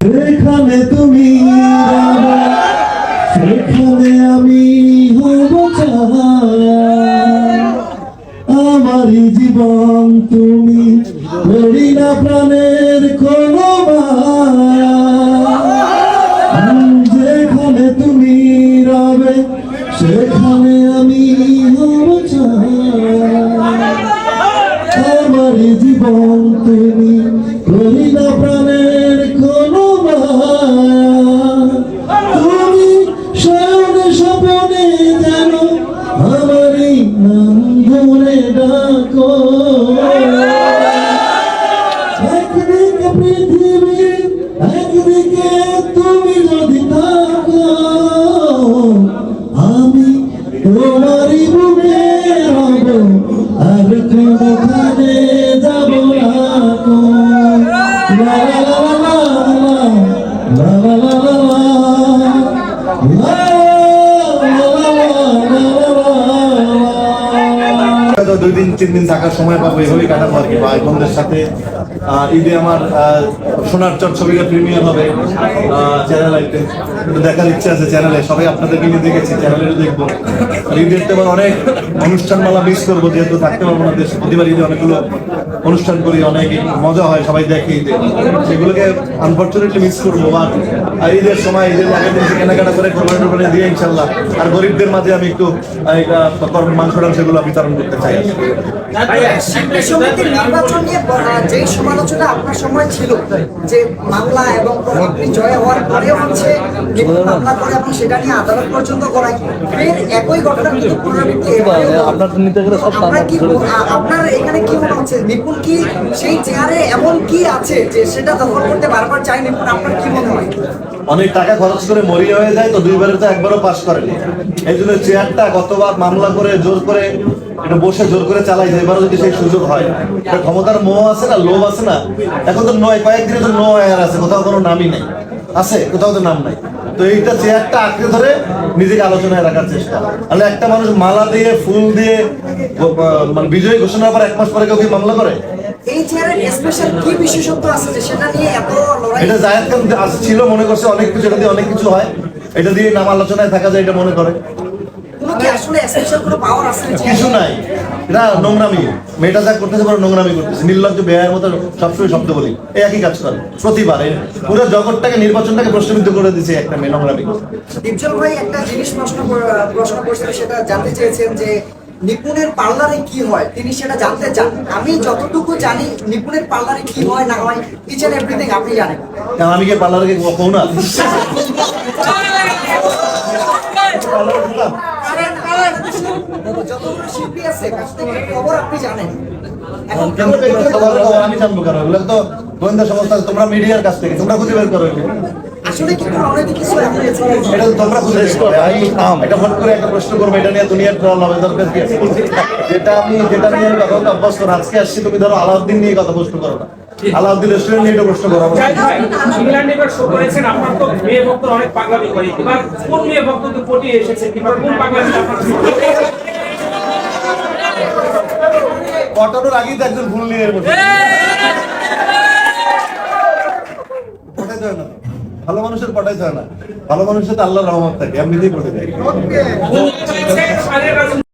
সেখানে তুমি সেখানে আমি হব আমারই জীবন তুমি করি না প্রাণের কোনো যেখানে তুমি রবে সেখানে আমি হব আমারই জীবন তুমি করি না প্রাণের কোনো তুমি স্বয়নে স্বপনে যেন আমারই নাম ধরে ডাকো একদিকে পৃথিবী একদিকে তুমি যদি থাকো আমি তোমারই বুকে হব আর কোনোখানে যাব না কো লা লা লা লা লা লা লা দুই দিন তিন দিন থাকার সময় পাবো এভাবেই কাটাবো আর কি ভাই বোনদের সাথে। ঈদে আমার সোনার চর ছবিটা প্রিমিয়ার হবে চ্যানেল আইতে, দেখার ইচ্ছা আছে চ্যানেলে, সবাই আপনাদেরকে নিয়ে দেখেছি, চ্যানেলেও দেখবো। ঈদের তো অনেক অনুষ্ঠানমালা মিস করবো, যেহেতু থাকতে পারবো না দেশে, প্রতিবার ঈদে অনেকগুলো অনুষ্ঠান করি, অনেক মজা হয়, সবাই দেখে ঈদে, সেগুলোকে আনফর্চুনেটলি মিস করবো। আর ঈদের সময় ঈদের আগের দিন কেনাকাটা করে কোরবানি দিয়ে ইনশাল্লাহ আর গরিবদের মাঝে আমি একটু মাংস সেগুলো বিতরণ করতে চাই। নির্বাচন নিয়ে যে সমালোচনা আপনার সময় ছিল যে মামলা এবং আপনি জয় হওয়ার পরেও হচ্ছে মামলা করে আপনি সেটা নিয়ে আদালত পর্যন্ত করাই, ফের একই ঘটনা কিন্তু পুনরাবৃত্তি। আপনার এখানে কি মনে হচ্ছে নিপুণ কি সেই চেয়ারে এমন কি আছে যে সেটা দখল করতে বারবার চাই নিপুণ? আপনার কি মনে হয়? অনেক টাকা খরচ করে মরিয়া হয়ে যায় তো, দুইবারে তো একবারও পাস করেনি, এই জন্য চেয়ারটা গতবার মামলা করে জোর করে এটা বসে জোর করে চালাই, এবারও যদি সেই সুযোগ হয়, ক্ষমতার মোহ আছে না, লোভ আছে না, এখন তো নয় কয়েকদিনে তো আছে, কোথাও কোনো নামই নেই, আছে কোথাও তো নাম নাই, তো এইটা চেয়ারটা আঁকড়ে ধরে নিজেকে আলোচনায় রাখার চেষ্টা। তাহলে একটা মানুষ মালা দিয়ে ফুল দিয়ে মানে বিজয়ী ঘোষণা করার 1 মাস পরে কেউ কি মামলা করে? এই চেয়ারের স্পেশাল কি বিশেষত্ব আছে যে সেটা নিয়ে এত লড়াই? এটা জায়েদ খান ছিল, মনে করছে অনেক কিছু, এটা দিয়ে অনেক কিছু হয়, এটা দিয়ে নাম আলোচনায় থাকা যায়, এটা মনে করে কিছু নাই। এটা নোংরামি, মেয়েটা যা করতেছে বড় নোংরামি করতেছে, নির্লজ্জ বেহায়ের মতো সবসময় শব্দ বলি, এই একই কাজ করে প্রতিবার, পুরো জগৎটাকে নির্বাচনটাকে প্রশ্নবিদ্ধ করে দিচ্ছে একটা মেয়ে নোংরামি। দীপজল ভাই একটা জিনিস প্রশ্ন করছেন, সেটা জানতে চেয়েছেন যে নিপুণের পার্লারে কি হয়, তিনি সেটা জানতে চান। আমি যতটুকু জানি নিপুণের পার্লারে কি হয় না হয় ইচ এন্ড এভরিথিং আপনি জানেন। আমি কি পার্লারে কখনো না যতগুলো শিল্পী আছে কাছ থেকে খবর আপনি জানেন, আমি জানবো কেন? এগুলো তো গোয়েন্দা সংস্থা, তোমরা মিডিয়ার কাছ থেকে তোমরা খুঁজে বের করো। আসলে কি কোনো অনৈতিক কিছু এটা তোমরা খুঁজে বের করো, এটা ফট করে একটা প্রশ্ন করবো, এটা নিয়ে দুনিয়ার ট্রল হবে, দরকার কি আছে? যেটা নিয়ে কথা বলতে অভ্যস্ত না, আজকে আসছি, তুমি ধরো আলাউদ্দিন নিয়ে কথা প্রশ্ন করো না, আলাউদ্দিন রেস্টুরেন্ট নিয়ে প্রশ্ন করো। ইংল্যান্ডে এবার শো করেছেন, আপনার তো মেয়ে ভক্ত অনেক পাগলামি করে, এবার কোন মেয়ে ভক্ত তো পটিয়ে এসেছে, এবার কোন পাগলামি আপনার? পটানোর আগেই তো একজন ভুল নিয়ে বসে, পটাইতে হয় না, ভালো মানুষের পটাইতে হয় না, ভালো মানুষের তো আল্লাহর রহমত থাকে, এমনিতেই পটে যায়।